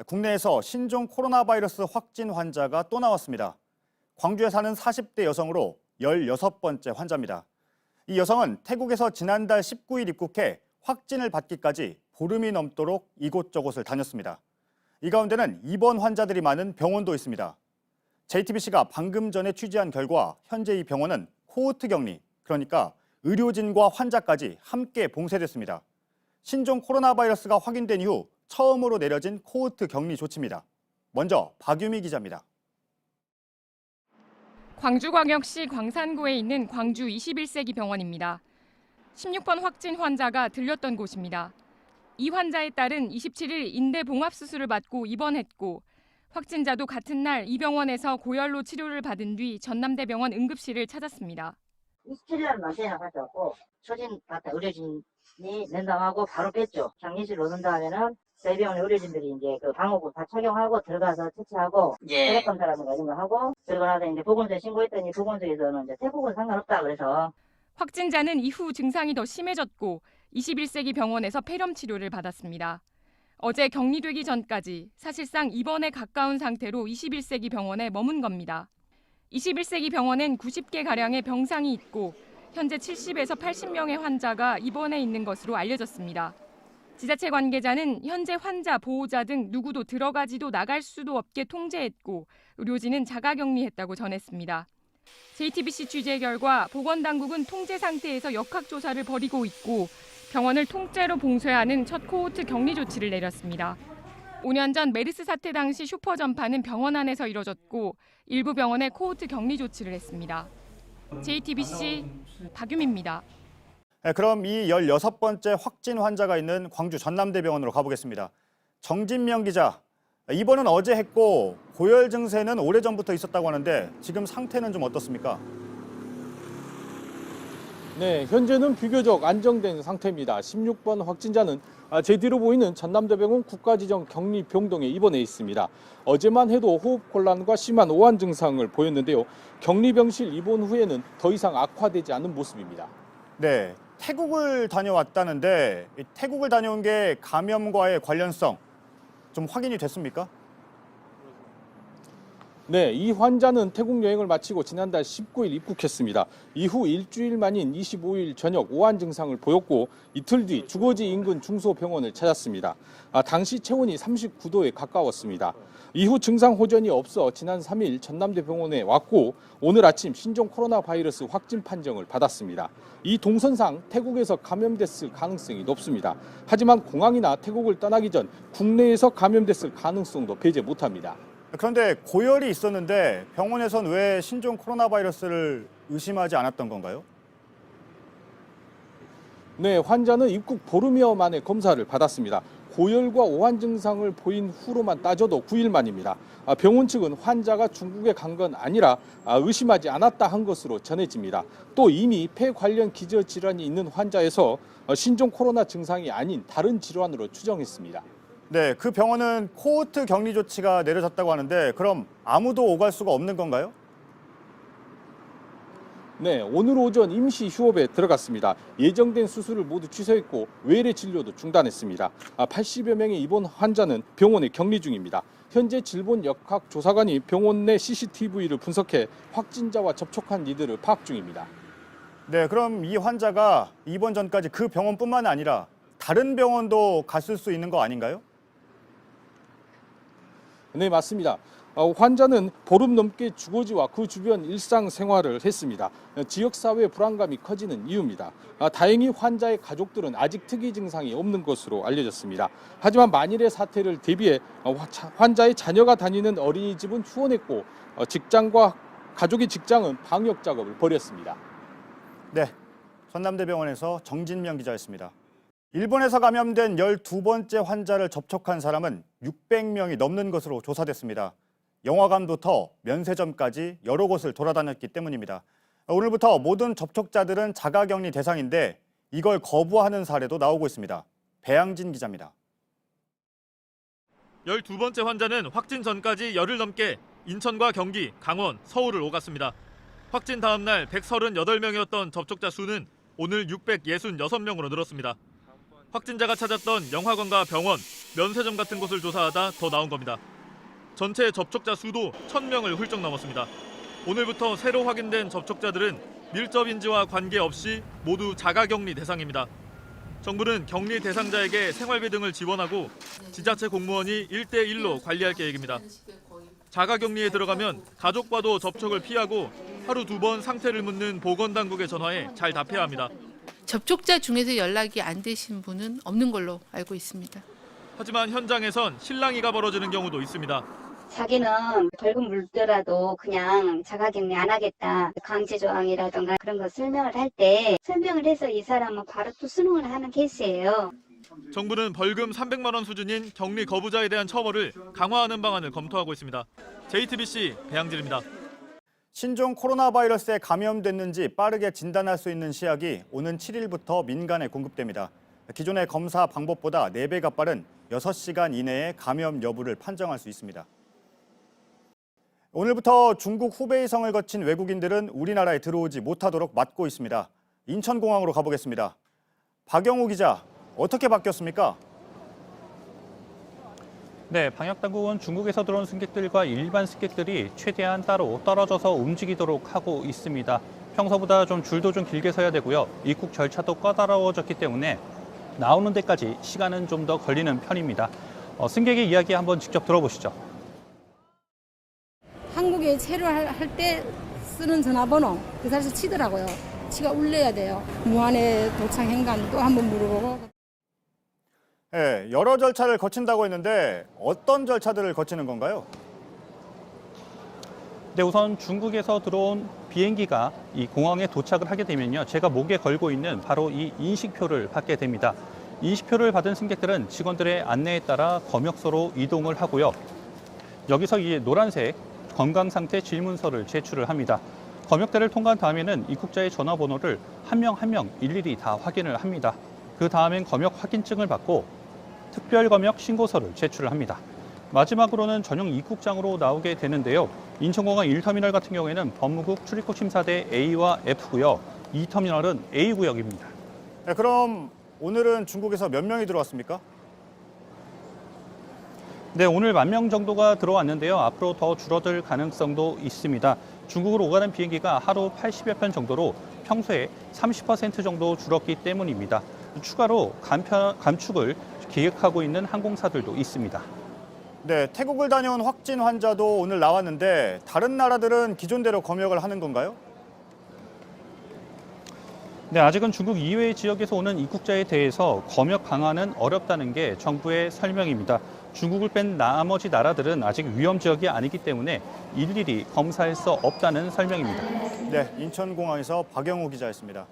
국내에서 신종 코로나 바이러스 확진 환자가 또 나왔습니다. 광주에 사는 40대 여성으로 16번째 환자입니다. 이 여성은 태국에서 지난달 19일 입국해 확진을 받기까지 보름이 넘도록 이곳저곳을 다녔습니다. 이 가운데는 입원 환자들이 많은 병원도 있습니다. JTBC가 방금 전에 취재한 결과 현재 이 병원은 코호트 격리, 그러니까 의료진과 환자까지 함께 봉쇄됐습니다. 신종 코로나 바이러스가 확인된 이후 처음으로 내려진 코호트 격리 조치입니다. 먼저 박유미 기자입니다. 광주광역시 광산구에 있는 광주 21세기 병원입니다. 16번 확진 환자가 들렸던 곳입니다. 이 환자의 딸은 27일 인대 봉합 수술을 받고 입원했고 확진자도 같은 날 이 병원에서 고열로 치료를 받은 뒤 전남대병원 응급실을 찾았습니다. 27일날 만세나 갔다 왔고 초진 갔다 의료진이 면담하고 바로 뺐죠. 격리실 오는 다음에는 저희 병원 의료진들이 이제 그 방호구 다 착용하고 들어가서 채취하고 혈액 검사라든가 이런 거 하고 그러고 나서 이제 보건소에 신고했더니 보건소에서는 이제 태국은 상관없다 그래서 확진자는 이후 증상이 더 심해졌고 21세기 병원에서 폐렴 치료를 받았습니다. 어제 격리되기 전까지 사실상 입원에 가까운 상태로 21세기 병원에 머문 겁니다. 21세기 병원엔 90개가량의 병상이 있고 현재 70에서 80명의 환자가 입원해 있는 것으로 알려졌습니다. 지자체 관계자는 현재 환자, 보호자 등 누구도 들어가지도 나갈 수도 없게 통제했고 의료진은 자가격리했다고 전했습니다. JTBC 취재 결과 보건당국은 통제 상태에서 역학조사를 벌이고 있고 병원을 통째로 봉쇄하는 첫 코호트 격리 조치를 내렸습니다. 5년 전 메르스 사태 당시 슈퍼 전파는 병원 안에서 이뤄졌고 일부 병원에 코호트 격리 조치를 했습니다. JTBC 박유미입니다. 그럼 이 16번째 확진 환자가 있는 광주 전남대병원으로 가보겠습니다. 정진명 기자, 입원은 어제 했고 고열 증세는 오래전부터 있었다고 하는데 지금 상태는 좀 어떻습니까? 네, 현재는 비교적 안정된 상태입니다. 16번 확진자는 제 뒤로 보이는 전남대병원 국가지정 격리병동에 입원해 있습니다. 어제만 해도 호흡곤란과 심한 오한 증상을 보였는데요. 격리병실 입원 후에는 더 이상 악화되지 않은 모습입니다. 네, 태국을 다녀왔다는데 태국을 다녀온 게 감염과의 관련성 좀 확인이 됐습니까? 네, 이 환자는 태국 여행을 마치고 지난달 19일 입국했습니다. 이후 일주일 만인 25일 저녁 오한 증상을 보였고 이틀 뒤 주거지 인근 중소병원을 찾았습니다. 당시 체온이 39도에 가까웠습니다. 이후 증상 호전이 없어 지난 3일 전남대병원에 왔고 오늘 아침 신종 코로나 바이러스 확진 판정을 받았습니다. 이 동선상 태국에서 감염됐을 가능성이 높습니다. 하지만 공항이나 태국을 떠나기 전 국내에서 감염됐을 가능성도 배제 못합니다. 그런데 고열이 있었는데 병원에선 왜 신종 코로나 바이러스를 의심하지 않았던 건가요? 네, 환자는 입국 보름여 만에 검사를 받았습니다. 고열과 오한 증상을 보인 후로만 따져도 9일 만입니다. 병원 측은 환자가 중국에 간 건 아니라 의심하지 않았다 한 것으로 전해집니다. 또 이미 폐 관련 기저질환이 있는 환자에서 신종 코로나 증상이 아닌 다른 질환으로 추정했습니다. 네, 그 병원은 코호트 격리 조치가 내려졌다고 하는데 그럼 아무도 오갈 수가 없는 건가요? 네, 오늘 오전 임시 휴업에 들어갔습니다. 예정된 수술을 모두 취소했고 외래 진료도 중단했습니다. 80여 명의 입원 환자는 병원에 격리 중입니다. 현재 질본 역학조사관이 병원 내 CCTV를 분석해 확진자와 접촉한 이들을 파악 중입니다. 네, 그럼 이 환자가 입원 전까지 그 병원뿐만 아니라 다른 병원도 갔을 수 있는 거 아닌가요? 네, 맞습니다. 환자는 보름 넘게 주거지와 그 주변 일상생활을 했습니다. 지역사회 불안감이 커지는 이유입니다. 다행히 환자의 가족들은 아직 특이 증상이 없는 것으로 알려졌습니다. 하지만 만일의 사태를 대비해 환자의 자녀가 다니는 어린이집은 휴원했고 직장과 가족의 직장은 방역 작업을 벌였습니다. 네, 전남대병원에서 정진명 기자였습니다. 일본에서 감염된 12번째 환자를 접촉한 사람은 600명이 넘는 것으로 조사됐습니다. 영화관부터 면세점까지 여러 곳을 돌아다녔기 때문입니다. 오늘부터 모든 접촉자들은 자가격리 대상인데 이걸 거부하는 사례도 나오고 있습니다. 배양진 기자입니다. 12번째 환자는 확진 전까지 열흘 넘게 인천과 경기, 강원, 서울을 오갔습니다. 확진 다음 날 138명이었던 접촉자 수는 오늘 666명으로 늘었습니다. 확진자가 찾았던 영화관과 병원, 면세점 같은 곳을 조사하다 더 나온 겁니다. 전체 접촉자 수도 1,000명을 훌쩍 넘었습니다. 오늘부터 새로 확인된 접촉자들은 밀접인지와 관계없이 모두 자가격리 대상입니다. 정부는 격리 대상자에게 생활비 등을 지원하고 지자체 공무원이 1대1로 관리할 계획입니다. 자가격리에 들어가면 가족과도 접촉을 피하고 하루 2번 상태를 묻는 보건당국에 전화해 잘 답해야 합니다. 접촉자 중에서 연락이 안 되신 분은 없는 걸로 알고 있습니다. 하지만 현장에선 실랑이가 벌어지는 경우도 있습니다. 자기는 벌금 물더라도 그냥 자가격리 안 하겠다. 강제조항이라든가 그런 거 설명을 할 때 설명을 해서 이 사람은 바로 또 수능을 하는 케이스예요. 정부는 벌금 300만 원 수준인 격리 거부자에 대한 처벌을 강화하는 방안을 검토하고 있습니다. JTBC 배양질입니다. 신종 코로나 바이러스에 감염됐는지 빠르게 진단할 수 있는 시약이 오는 7일부터 민간에 공급됩니다. 기존의 검사 방법보다 4배가 빠른 6시간 이내에 감염 여부를 판정할 수 있습니다. 오늘부터 중국 후베이성을 거친 외국인들은 우리나라에 들어오지 못하도록 막고 있습니다. 인천공항으로 가보겠습니다. 박영우 기자, 어떻게 바뀌었습니까? 네, 방역당국은 중국에서 들어온 승객들과 일반 승객들이 최대한 따로 떨어져서 움직이도록 하고 있습니다. 평소보다 줄도 좀 길게 서야 되고요. 입국 절차도 까다로워졌기 때문에 나오는 데까지 시간은 좀 더 걸리는 편입니다. 승객의 이야기 한번 직접 들어보시죠. 한국에 체류할 때 쓰는 전화번호 그 사람에서 치더라고요. 치가 울려야 돼요. 무안에 도착 행간 또 한번 물어보고. 네, 여러 절차를 거친다고 했는데 어떤 절차들을 거치는 건가요? 네, 우선 중국에서 들어온 비행기가 이 공항에 도착을 하게 되면요. 제가 목에 걸고 있는 바로 이 인식표를 받게 됩니다. 인식표를 받은 승객들은 직원들의 안내에 따라 검역소로 이동을 하고요. 여기서 이 노란색 건강상태 질문서를 제출을 합니다. 검역대를 통과한 다음에는 입국자의 전화번호를 한 명 한 명 일일이 다 확인을 합니다. 그 다음엔 검역 확인증을 받고 특별검역 신고서를 제출을 합니다. 마지막으로는 전용 입국장으로 나오게 되는데요. 인천공항 1터미널 같은 경우에는 법무국 출입국 심사대 A와 F고요. 2터미널은 A구역입니다. 네, 그럼 오늘은 중국에서 몇 명이 들어왔습니까? 네, 오늘 10,000명 정도가 들어왔는데요. 앞으로 더 줄어들 가능성도 있습니다. 중국으로 오가는 비행기가 하루 80여 편 정도로 평소에 30% 정도 줄었기 때문입니다. 추가로 감축을 계획하고 있는 항공사들도 있습니다. 네, 태국을 다녀온 확진 환자도 오늘 나왔는데 다른 나라들은 기존대로 검역을 하는 건가요? 네, 아직은 중국 이외의 지역에서 오는 입국자에 대해서 검역 강화는 어렵다는 게 정부의 설명입니다. 중국을 뺀 나머지 나라들은 아직 위험 지역이 아니기 때문에 일일이 검사할 수 없다는 설명입니다. 네, 인천공항에서 박영우 기자였습니다.